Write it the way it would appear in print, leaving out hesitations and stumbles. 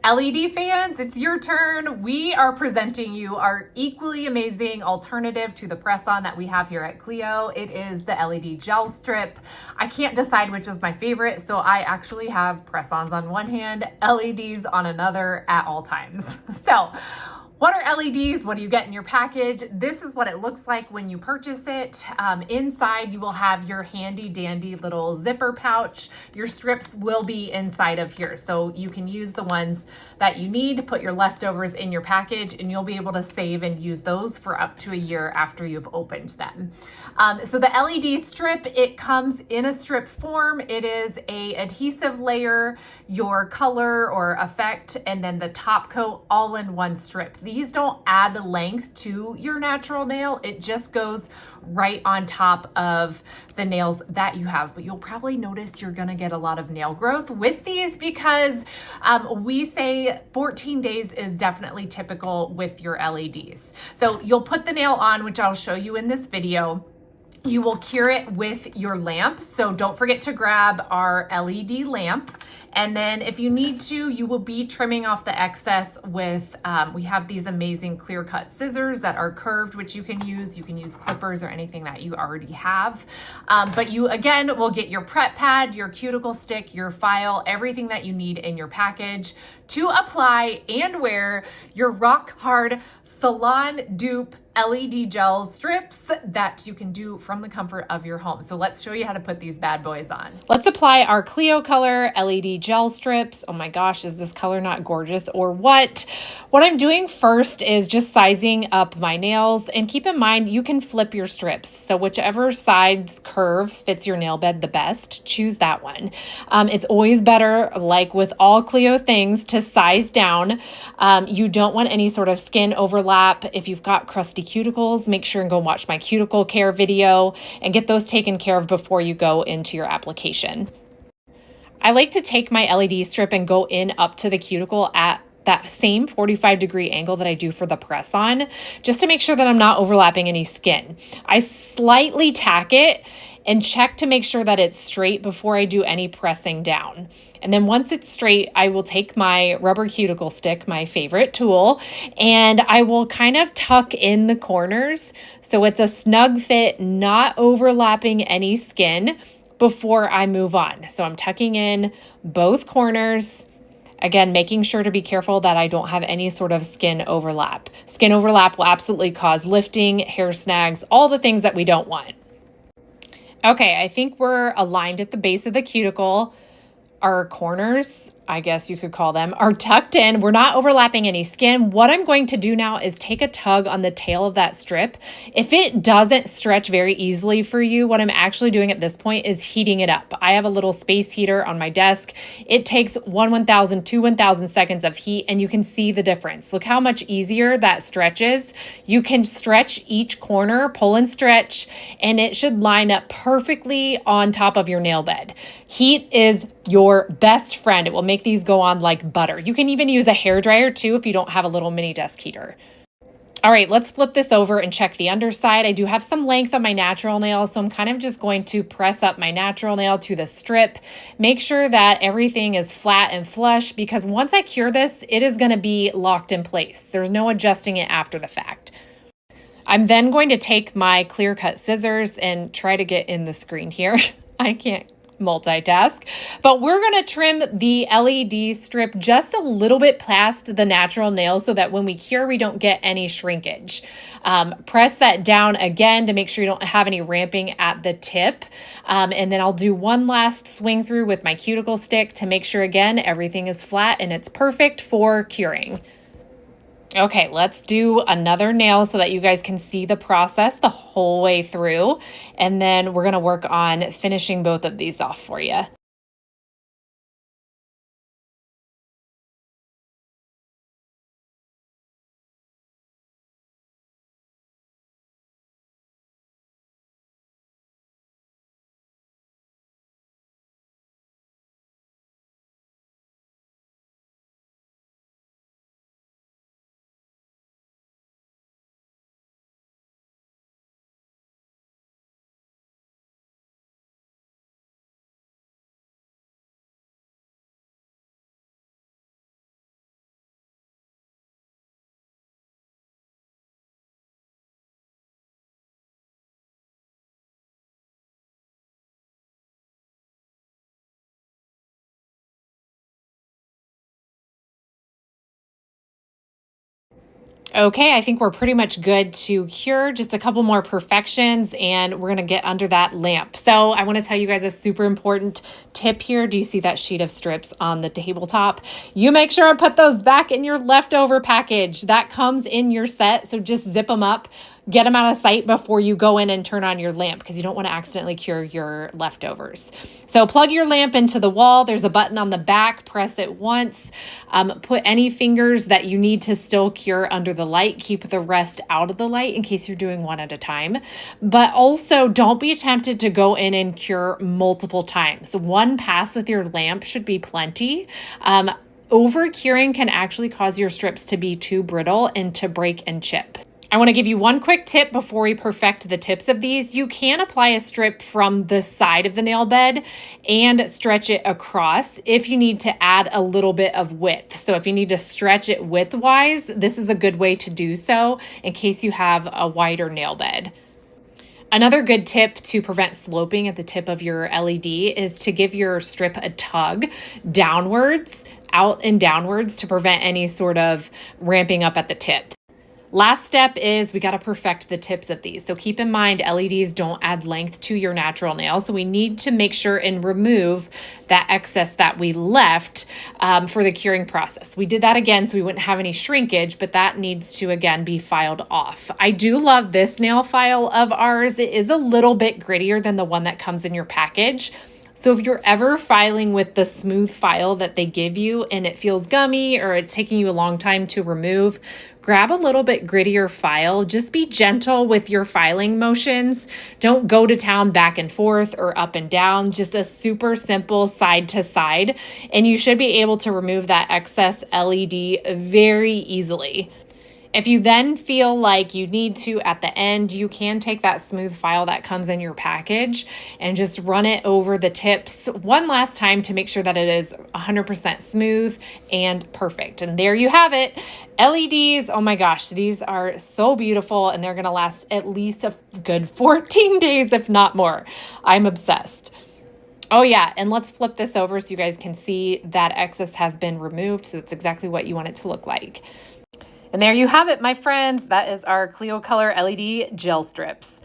LED fans, it's your turn. We are presenting you our equally amazing alternative to the press-on that we have here at KLEO. It is the LED gel strip. I can't decide which is my favorite, so I actually have press-ons on one hand, LEDs on another at all times. So, what are LEDs? What do you get in your package? This is what it looks like when you purchase it. Inside, you will have your handy dandy little zipper pouch. Your strips will be inside of here. So you can use the ones that you need, put your leftovers in your package, and you'll be able to save and use those for up to a year after you've opened them. So the LED strip, it comes in a strip form. It is a adhesive layer, your color or effect, and then the top coat all in one strip. These don't add length to your natural nail. It just goes right on top of the nails that you have. But you'll probably notice you're gonna get a lot of nail growth with these because we say 14 days is definitely typical with your LEDs. So you'll put the nail on, which I'll show you in this video. You will cure it with your lamp. So don't forget to grab our LED lamp. And then if you need to, you will be trimming off the excess with, we have these amazing clear cut scissors that are curved, which you can use. You can use clippers or anything that you already have. But you, again, will get your prep pad, your cuticle stick, your file, everything that you need in your package to apply and wear your rock hard salon dupe LED gel strips that you can do from the comfort of your home. So let's show you how to put these bad boys on. Let's apply our KLEO color LED gel strips. Oh my gosh, is this color not gorgeous or what? What I'm doing first is just sizing up my nails, and keep in mind you can flip your strips. So whichever side's curve fits your nail bed the best, choose that one. It's always better, like with all KLEO things, to size down. You don't want any sort of skin overlap. If you've got crusty cuticles, make sure and go watch my cuticle care video and get those taken care of before you go into your application. I like to take my LED strip and go in up to the cuticle at that same 45-degree angle that I do for the press on, just to make sure that I'm not overlapping any skin. I slightly tack it and check to make sure that it's straight before I do any pressing down. And then once it's straight, I will take my rubber cuticle stick, my favorite tool, and I will kind of tuck in the corners so it's a snug fit, not overlapping any skin before I move on. So I'm tucking in both corners. Again, making sure to be careful that I don't have any sort of skin overlap. Skin overlap will absolutely cause lifting, hair snags, all the things that we don't want. Okay, I think we're aligned at the base of the cuticle. Our corners, I guess you could call them, are tucked in. We're not overlapping any skin. What I'm going to do now is take a tug on the tail of that strip. If it doesn't stretch very easily for you, what I'm actually doing at this point is heating it up. I have a little space heater on my desk. It takes 1/1000 to 1,000 seconds of heat, and you can see the difference. Look how much easier that stretches. You can stretch each corner, pull and stretch, and it should line up perfectly on top of your nail bed. Heat is your best friend. It will make these go on like butter. You can even use a hairdryer too if you don't have a little mini desk heater. All right, let's flip this over and check the underside. I do have some length on my natural nail, so I'm kind of just going to press up my natural nail to the strip. Make sure that everything is flat and flush, because once I cure this, it is going to be locked in place. There's no adjusting it after the fact. I'm then going to take my clear cut scissors and try to get in the screen here. I can't multitask, but we're going to trim the LED strip just a little bit past the natural nail so that when we cure, we don't get any shrinkage. Press that down again to make sure you don't have any ramping at the tip. And then I'll do one last swing through with my cuticle stick to make sure, again, everything is flat and it's perfect for curing. Okay, let's do another nail so that you guys can see the process the whole way through. And then we're going to work on finishing both of these off for you. Okay, I think we're pretty much good to cure. Just a couple more perfections and we're gonna get under that lamp. So I wanna tell you guys a super important tip here. Do you see that sheet of strips on the tabletop? You make sure to put those back in your leftover package. That comes in your set, so just zip them up. Get them out of sight before you go in and turn on your lamp because you don't want to accidentally cure your leftovers. So plug your lamp into the wall. There's a button on the back. Press it once. Put any fingers that you need to still cure under the light. Keep the rest out of the light in case you're doing one at a time. But also don't be tempted to go in and cure multiple times. One pass with your lamp should be plenty. Over curing can actually cause your strips to be too brittle and to break and chip. I want to give you one quick tip before we perfect the tips of these. You can apply a strip from the side of the nail bed and stretch it across if you need to add a little bit of width. So if you need to stretch it width-wise, this is a good way to do so in case you have a wider nail bed. Another good tip to prevent sloping at the tip of your LED is to give your strip a tug downwards, out and downwards to prevent any sort of ramping up at the tip. Last step is we got to perfect the tips of these. So keep in mind, LEDs don't add length to your natural nail. So we need to make sure and remove that excess that we left for the curing process. We did that again so we wouldn't have any shrinkage, but that needs to, again, be filed off. I do love this nail file of ours. It is a little bit grittier than the one that comes in your package. So if you're ever filing with the smooth file that they give you and it feels gummy or it's taking you a long time to remove, grab a little bit grittier file. Just be gentle with your filing motions. Don't go to town back and forth or up and down, just a super simple side to side. And you should be able to remove that excess LED very easily. If you then feel like you need to at the end, you can take that smooth file that comes in your package and just run it over the tips one last time to make sure that it is 100% smooth and perfect. And there you have it. LEDs, oh my gosh, these are so beautiful and they're gonna last at least a good 14 days, if not more. I'm obsessed. Oh yeah, and let's flip this over so you guys can see that excess has been removed. So it's exactly what you want it to look like. And there you have it, my friends. That is our KLEO Color LED gel strips.